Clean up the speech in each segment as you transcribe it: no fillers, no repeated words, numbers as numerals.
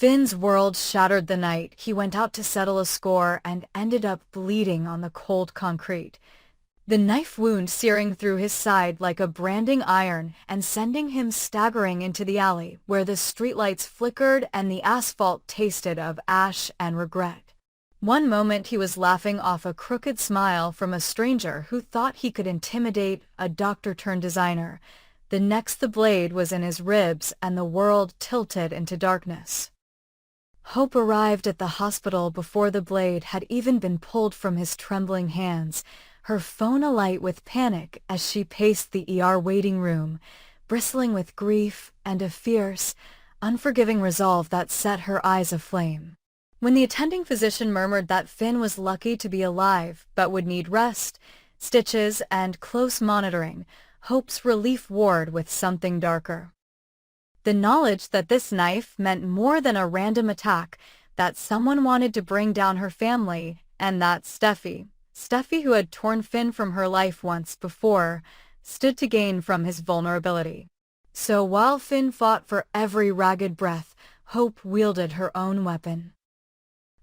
Finn's world shattered the night he went out to settle a score and ended up bleeding on the cold concrete. The knife wound searing through his side like a branding iron and sending him staggering into the alley where the streetlights flickered and the asphalt tasted of ash and regret. One moment he was laughing off a crooked smile from a stranger who thought he could intimidate a doctor-turned-designer. The next the blade was in his ribs and the world tilted into darkness. Hope arrived at the hospital before the blade had even been pulled from his trembling hands, her phone alight with panic as she paced the ER waiting room, bristling with grief and a fierce, unforgiving resolve that set her eyes aflame. When the attending physician murmured that Finn was lucky to be alive but would need rest, stitches, and close monitoring, Hope's relief warred with something darker. The knowledge that this knife meant more than a random attack, that someone wanted to bring down her family, and that Steffy, who had torn Finn from her life once before, stood to gain from his vulnerability. So while Finn fought for every ragged breath, Hope wielded her own weapon.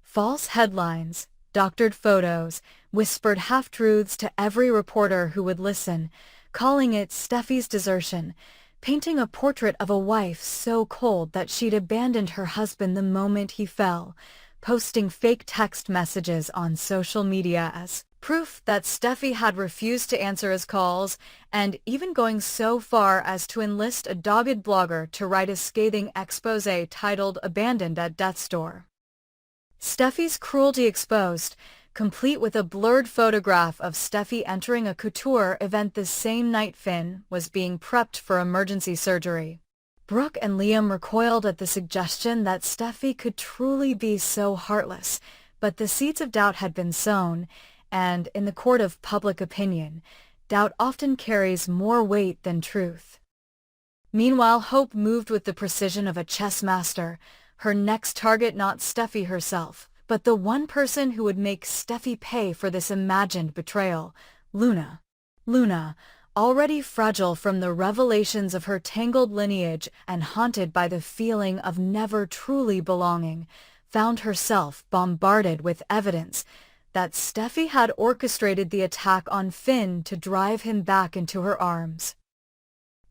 False headlines, doctored photos, whispered half-truths to every reporter who would listen, calling it Steffy's desertion, painting a portrait of a wife so cold that she'd abandoned her husband the moment he fell, posting fake text messages on social media as proof that Steffy had refused to answer his calls, and even going so far as to enlist a dogged blogger to write a scathing expose titled "Abandoned at Death's Door." Steffy's cruelty exposed, complete with a blurred photograph of Steffy entering a couture event the same night Finn was being prepped for emergency surgery. Brooke and Liam recoiled at the suggestion that Steffy could truly be so heartless, but the seeds of doubt had been sown, and in the court of public opinion, doubt often carries more weight than truth. Meanwhile, Hope moved with the precision of a chess master, her next target not Steffy herself, but the one person who would make Steffy pay for this imagined betrayal, Luna. Luna, already fragile from the revelations of her tangled lineage and haunted by the feeling of never truly belonging, found herself bombarded with evidence that Steffy had orchestrated the attack on Finn to drive him back into her arms.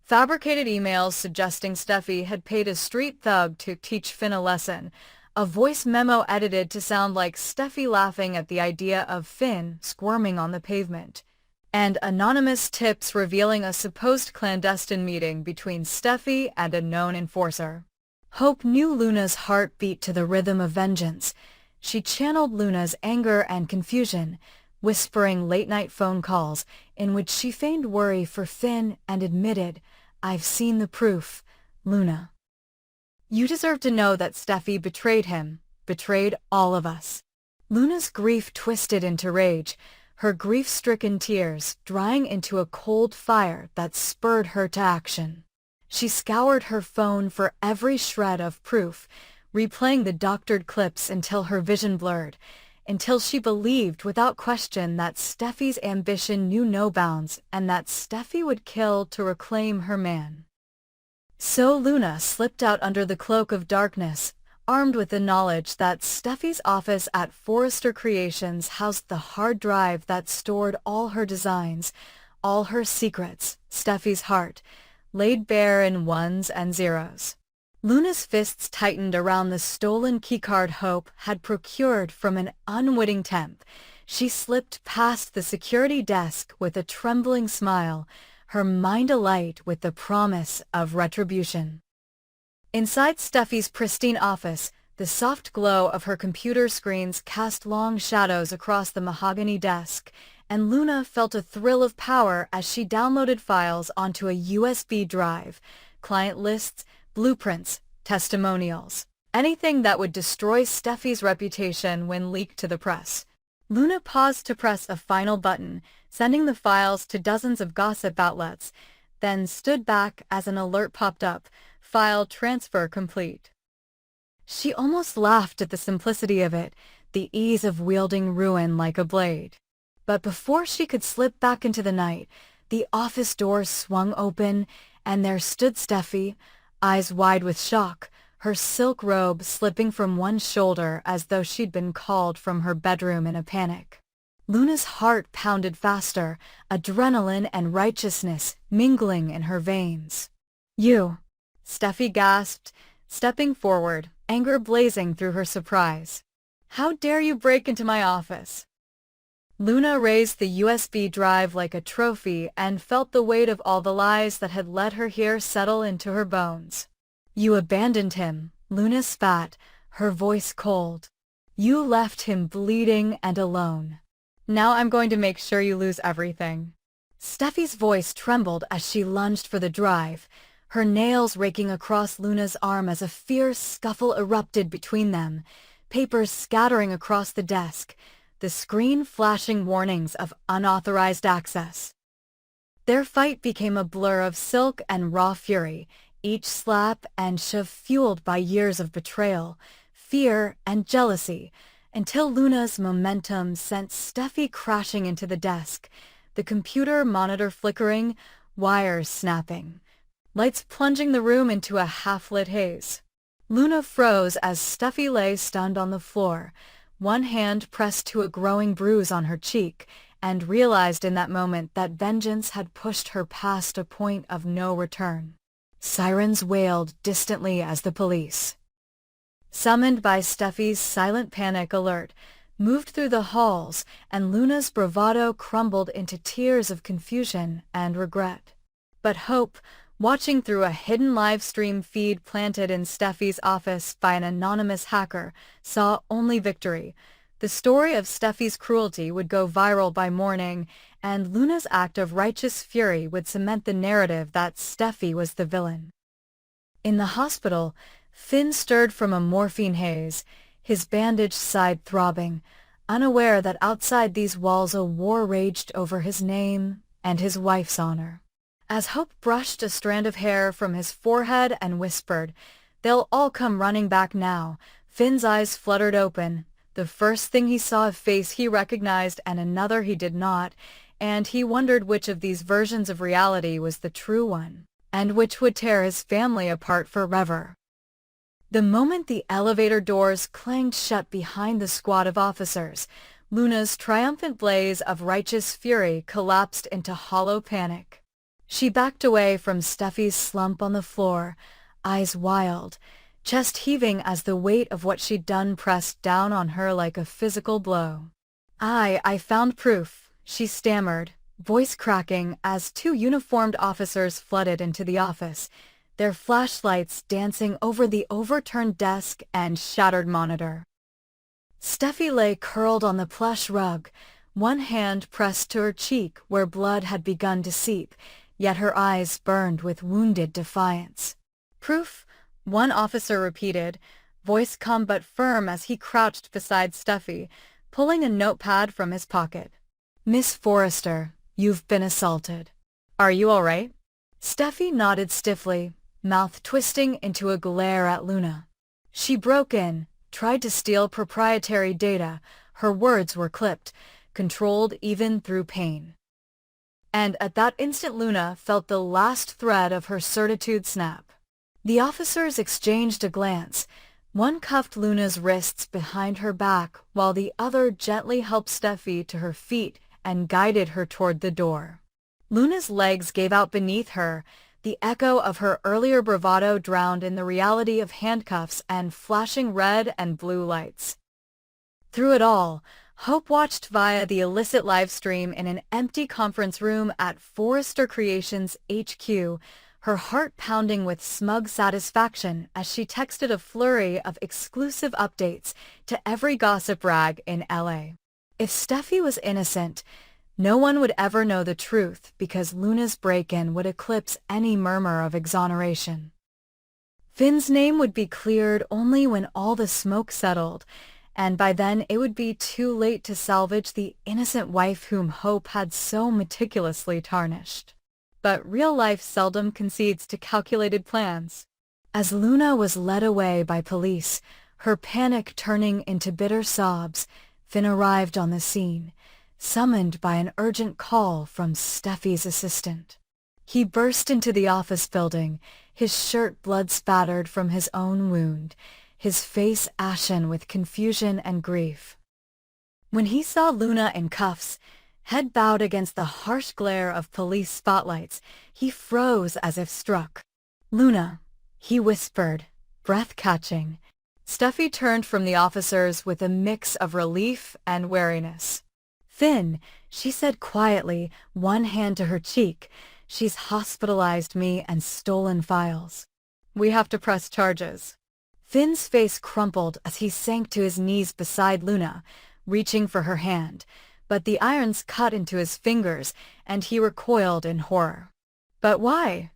Fabricated emails suggesting Steffy had paid a street thug to teach Finn a lesson, a voice memo edited to sound like Steffy laughing at the idea of Finn squirming on the pavement, and anonymous tips revealing a supposed clandestine meeting between Steffy and a known enforcer. Hope knew Luna's heart beat to the rhythm of vengeance. She channeled Luna's anger and confusion, whispering late-night phone calls in which she feigned worry for Finn and admitted, "I've seen the proof, Luna. You deserve to know that Steffy betrayed him, betrayed all of us." Luna's grief twisted into rage, her grief-stricken tears drying into a cold fire that spurred her to action. She scoured her phone for every shred of proof, replaying the doctored clips until her vision blurred, until she believed without question that Steffy's ambition knew no bounds and that Steffy would kill to reclaim her man. So Luna slipped out under the cloak of darkness, armed with the knowledge that Steffy's office at Forrester Creations housed the hard drive that stored all her designs, all her secrets, Steffy's heart, laid bare in ones and zeros. Luna's fists tightened around the stolen keycard Hope had procured from an unwitting temp. She slipped past the security desk with a trembling smile, her mind alight with the promise of retribution. Inside Steffy's pristine office, the soft glow of her computer screens cast long shadows across the mahogany desk, and Luna felt a thrill of power as she downloaded files onto a USB drive, client lists, blueprints, testimonials, anything that would destroy Steffy's reputation when leaked to the press. Luna paused to press a final button, sending the files to dozens of gossip outlets, then stood back as an alert popped up, "File transfer complete." She almost laughed at the simplicity of it, the ease of wielding ruin like a blade. But before she could slip back into the night, the office doors swung open, and there stood Steffy, eyes wide with shock, her silk robe slipping from one shoulder as though she'd been called from her bedroom in a panic. Luna's heart pounded faster, adrenaline and righteousness mingling in her veins. "You!" Steffi gasped, stepping forward, anger blazing through her surprise. "How dare you break into my office?" Luna raised the USB drive like a trophy and felt the weight of all the lies that had led her here settle into her bones. "You abandoned him," Luna spat, her voice cold. "You left him bleeding and alone. Now I'm going to make sure you lose everything." Steffi's voice trembled as she lunged for the drive, her nails raking across Luna's arm as a fierce scuffle erupted between them, papers scattering across the desk, the screen flashing warnings of unauthorized access. Their fight became a blur of silk and raw fury, each slap and shove fueled by years of betrayal, fear, and jealousy, until Luna's momentum sent Steffi crashing into the desk, the computer monitor flickering, wires snapping, lights plunging the room into a half-lit haze. Luna froze as Steffi lay stunned on the floor, one hand pressed to a growing bruise on her cheek, and realized in that moment that vengeance had pushed her past a point of no return. Sirens wailed distantly as the police, summoned by Steffi's silent panic alert, moved through the halls, and Luna's bravado crumbled into tears of confusion and regret. But Hope, watching through a hidden live stream feed planted in Steffi's office by an anonymous hacker, saw only victory. The story of Steffi's cruelty would go viral by morning, and Luna's act of righteous fury would cement the narrative that Steffi was the villain. In the hospital, Finn stirred from a morphine haze, his bandaged side throbbing, unaware that outside these walls a war raged over his name and his wife's honor. As Hope brushed a strand of hair from his forehead and whispered, "They'll all come running back now," Finn's eyes fluttered open. The first thing he saw a face he recognized and another he did not, and he wondered which of these versions of reality was the true one, and which would tear his family apart forever. The moment the elevator doors clanged shut behind the squad of officers, Luna's triumphant blaze of righteous fury collapsed into hollow panic. She backed away from Steffi's slump on the floor, eyes wild, chest heaving as the weight of what she'd done pressed down on her like a physical blow. I found proof," she stammered, voice cracking as two uniformed officers flooded into the office, their flashlights dancing over the overturned desk and shattered monitor. Steffi lay curled on the plush rug, one hand pressed to her cheek where blood had begun to seep, yet her eyes burned with wounded defiance. "Proof?" one officer repeated, voice calm but firm as he crouched beside Steffi, pulling a notepad from his pocket. "Miss Forrester, you've been assaulted. Are you all right?" Steffi nodded stiffly, mouth twisting into a glare at Luna. She broke in, tried to steal proprietary data. Her words were clipped, controlled even through pain. And at that instant Luna felt the last thread of her certitude snap. The officers exchanged a glance. One cuffed Luna's wrists behind her back while the other gently helped Steffi to her feet and guided her toward the door. Luna's legs gave out beneath her, the echo of her earlier bravado drowned in the reality of handcuffs and flashing red and blue lights. Through it all, Hope watched via the illicit live stream in an empty conference room at Forrester Creations HQ, her heart pounding with smug satisfaction as she texted a flurry of exclusive updates to every gossip rag in LA. If Steffi was innocent, no one would ever know the truth because Luna's break-in would eclipse any murmur of exoneration. Finn's name would be cleared only when all the smoke settled, and by then it would be too late to salvage the innocent wife whom Hope had so meticulously tarnished. But real life seldom concedes to calculated plans. As Luna was led away by police, her panic turning into bitter sobs, Finn arrived on the scene, summoned by an urgent call from Steffi's assistant. He burst into the office building, his shirt blood-spattered from his own wound, his face ashen with confusion and grief. When he saw Luna in cuffs, head bowed against the harsh glare of police spotlights, he froze as if struck. "Luna," he whispered, breath-catching. Steffy turned from the officers with a mix of relief and wariness. "Finn," she said quietly, one hand to her cheek, "she's hospitalized me and stolen files. We have to press charges." Finn's face crumpled as he sank to his knees beside Luna, reaching for her hand, but the irons cut into his fingers and he recoiled in horror. "But why?"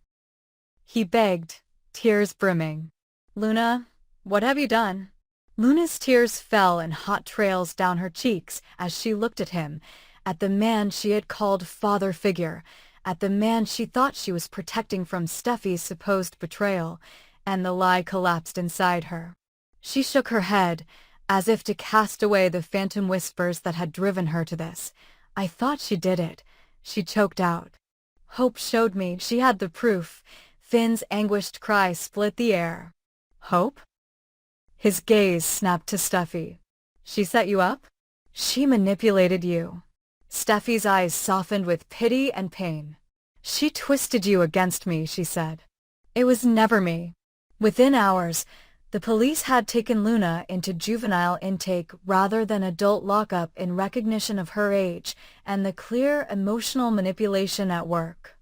he begged, tears brimming. "Luna, what have you done?" Luna's tears fell in hot trails down her cheeks as she looked at him, at the man she had called father figure, at the man she thought she was protecting from Steffy's supposed betrayal, and the lie collapsed inside her. She shook her head, as if to cast away the phantom whispers that had driven her to this. "I thought she did it," she choked out. "Hope showed me she had the proof." Finn's anguished cry split the air. "Hope?" His gaze snapped to Steffy. "She set you up?" "She manipulated you." Steffy's eyes softened with pity and pain. "She twisted you against me," she said. "It was never me." Within hours, the police had taken Luna into juvenile intake rather than adult lockup in recognition of her age and the clear emotional manipulation at work.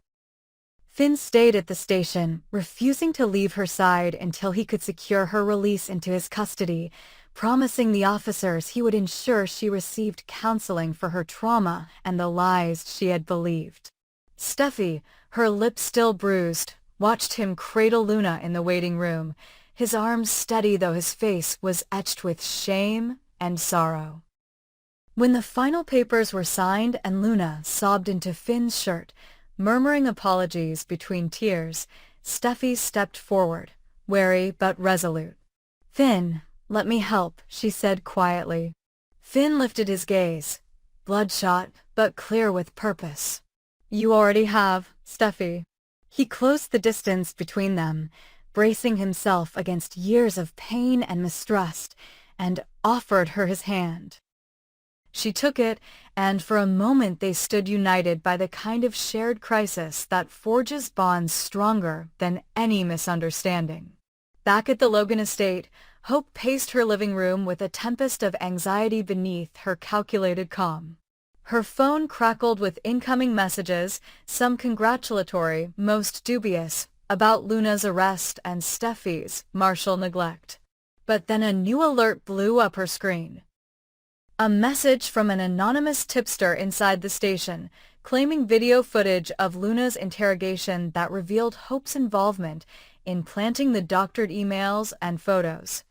Finn stayed at the station, refusing to leave her side until he could secure her release into his custody, promising the officers he would ensure she received counseling for her trauma and the lies she had believed. Steffy, her lips still bruised, watched him cradle Luna in the waiting room, his arms steady though his face was etched with shame and sorrow. When the final papers were signed and Luna sobbed into Finn's shirt, murmuring apologies between tears, Steffy stepped forward, wary but resolute. "Finn, let me help," she said quietly. Finn lifted his gaze, bloodshot but clear with purpose. "You already have, Steffy." He closed the distance between them, bracing himself against years of pain and mistrust, and offered her his hand. She took it, and for a moment they stood united by the kind of shared crisis that forges bonds stronger than any misunderstanding. Back at the Logan estate, Hope paced her living room with a tempest of anxiety beneath her calculated calm. Her phone crackled with incoming messages, some congratulatory, most dubious, about Luna's arrest and Steffy's martial neglect. But then a new alert blew up her screen. A message from an anonymous tipster inside the station, claiming video footage of Luna's interrogation that revealed Hope's involvement in planting the doctored emails and photos.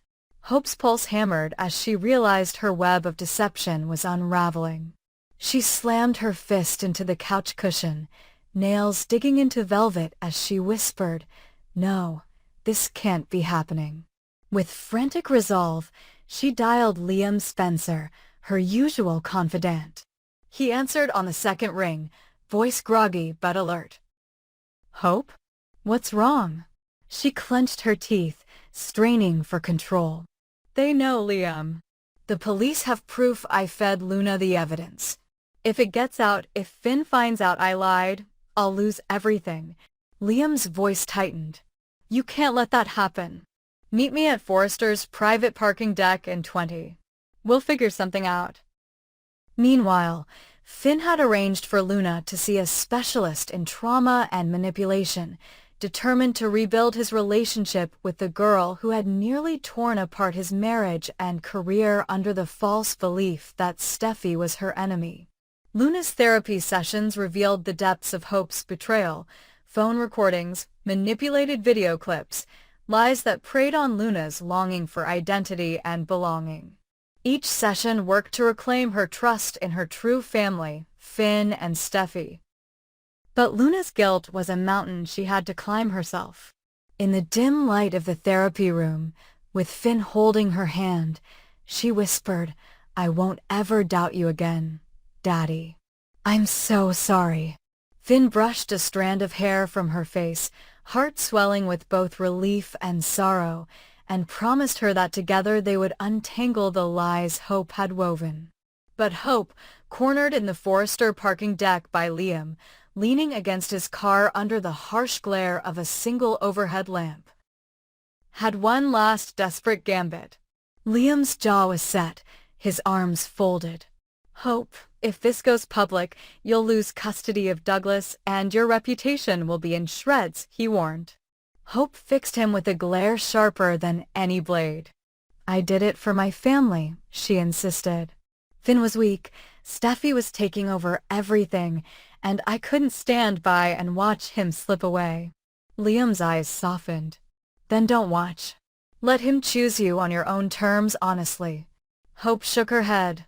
Hope's pulse hammered as she realized her web of deception was unraveling. She slammed her fist into the couch cushion, nails digging into velvet as she whispered, "No, this can't be happening." With frantic resolve, she dialed Liam Spencer, her usual confidant. He answered on the second ring, voice groggy but alert. "Hope? What's wrong?" She clenched her teeth, straining for control. "They know, Liam. The police have proof I fed Luna the evidence. If it gets out, if Finn finds out I lied, I'll lose everything." Liam's voice tightened. "You can't let that happen. Meet me at Forrester's private parking deck in 20. We'll figure something out." Meanwhile, Finn had arranged for Luna to see a specialist in trauma and manipulation, determined to rebuild his relationship with the girl who had nearly torn apart his marriage and career under the false belief that Steffy was her enemy. Luna's therapy sessions revealed the depths of Hope's betrayal, phone recordings, manipulated video clips, lies that preyed on Luna's longing for identity and belonging. Each session worked to reclaim her trust in her true family, Finn and Steffy. But Luna's guilt was a mountain she had to climb herself. In the dim light of the therapy room, with Finn holding her hand, she whispered, "I won't ever doubt you again, Daddy." "I'm so sorry." Finn brushed a strand of hair from her face, heart swelling with both relief and sorrow, and promised her that together they would untangle the lies Hope had woven. But Hope, cornered in the Forrester parking deck by Liam, leaning against his car under the harsh glare of a single overhead lamp, had one last desperate gambit. Liam's jaw was set, his arms folded. Hope, if this goes public, you'll lose custody of Douglas and your reputation will be in shreds, he warned. Hope fixed him with a glare sharper than any blade. I did it for my family, she insisted. Finn was weak, Steffy was taking over everything, and I couldn't stand by and watch him slip away. Liam's eyes softened. Then don't watch. Let him choose you on your own terms honestly. Hope shook her head.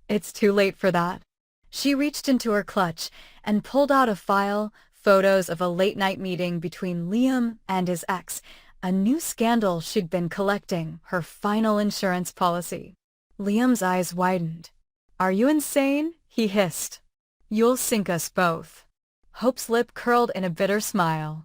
It's too late for that. She reached into her clutch and pulled out a file, photos of a late-night meeting between Liam and his ex, a new scandal she'd been collecting, her final insurance policy. Liam's eyes widened. Are you insane? He hissed. You'll sink us both. Hope's lip curled in a bitter smile.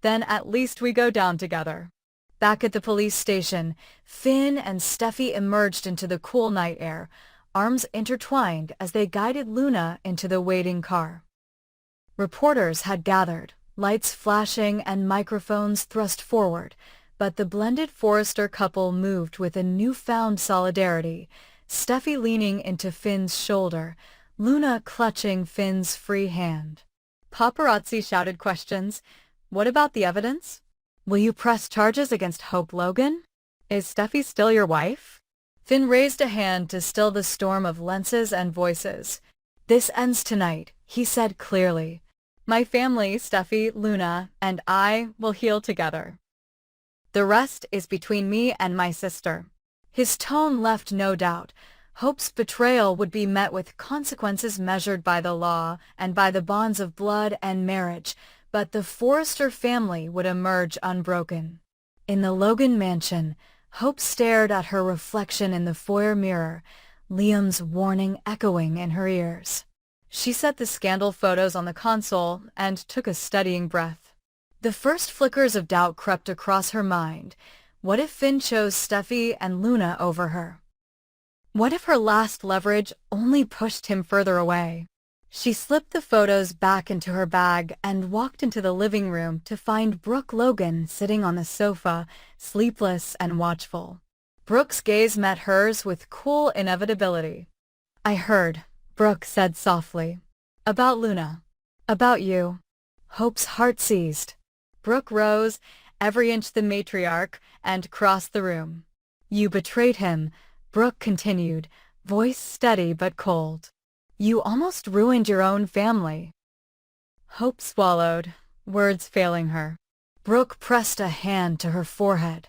Then at least we go down together. Back at the police station, Finn and Steffy emerged into the cool night air, arms intertwined as they guided Luna into the waiting car. Reporters had gathered, lights flashing and microphones thrust forward, but the blended Forrester couple moved with a newfound solidarity, Steffy leaning into Finn's shoulder, Luna clutching Finn's free hand. Paparazzi shouted questions. What about the evidence? Will you press charges against Hope Logan? Is Steffy still your wife? Finn raised a hand to still the storm of lenses and voices. This ends tonight, he said clearly. My family, Steffy, Luna, and I will heal together. The rest is between me and my sister. His tone left no doubt. Hope's betrayal would be met with consequences measured by the law and by the bonds of blood and marriage, but the Forrester family would emerge unbroken. In the Logan mansion, Hope stared at her reflection in the foyer mirror, Liam's warning echoing in her ears. She set the scandal photos on the console and took a steadying breath. The first flickers of doubt crept across her mind. What if Finn chose Steffy and Luna over her? What if her last leverage only pushed him further away? She slipped the photos back into her bag and walked into the living room to find Brooke Logan sitting on the sofa, sleepless and watchful. Brooke's gaze met hers with cool inevitability. I heard, Brooke said softly. About Luna. About you. Hope's heart seized. Brooke rose, every inch the matriarch, and crossed the room. You betrayed him, Brooke continued, voice steady but cold. You almost ruined your own family. Hope swallowed, words failing her. Brooke pressed a hand to her forehead.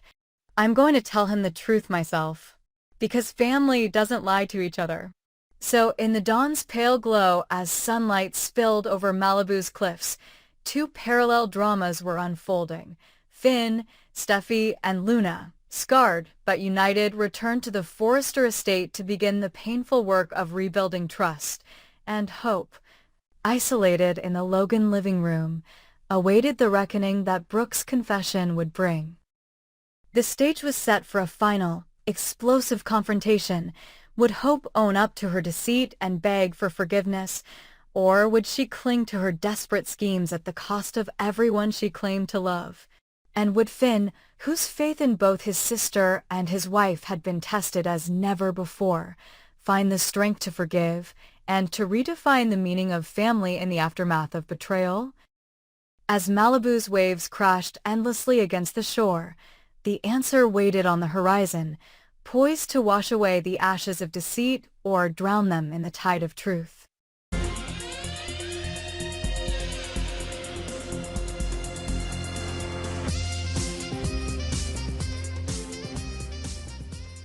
I'm going to tell him the truth myself, because family doesn't lie to each other. So in the dawn's pale glow as sunlight spilled over Malibu's cliffs, two parallel dramas were unfolding. Finn, Steffy, and Luna, scarred but united, returned to the Forrester estate to begin the painful work of rebuilding trust, and Hope, isolated in the Logan living room, awaited the reckoning that Brooke's confession would bring. The stage was set for a final, explosive confrontation. Would Hope own up to her deceit and beg for forgiveness, or would she cling to her desperate schemes at the cost of everyone she claimed to love? And would Finn, whose faith in both his sister and his wife had been tested as never before, find the strength to forgive and to redefine the meaning of family in the aftermath of betrayal? As Malibu's waves crashed endlessly against the shore, the answer waited on the horizon, poised to wash away the ashes of deceit or drown them in the tide of truth.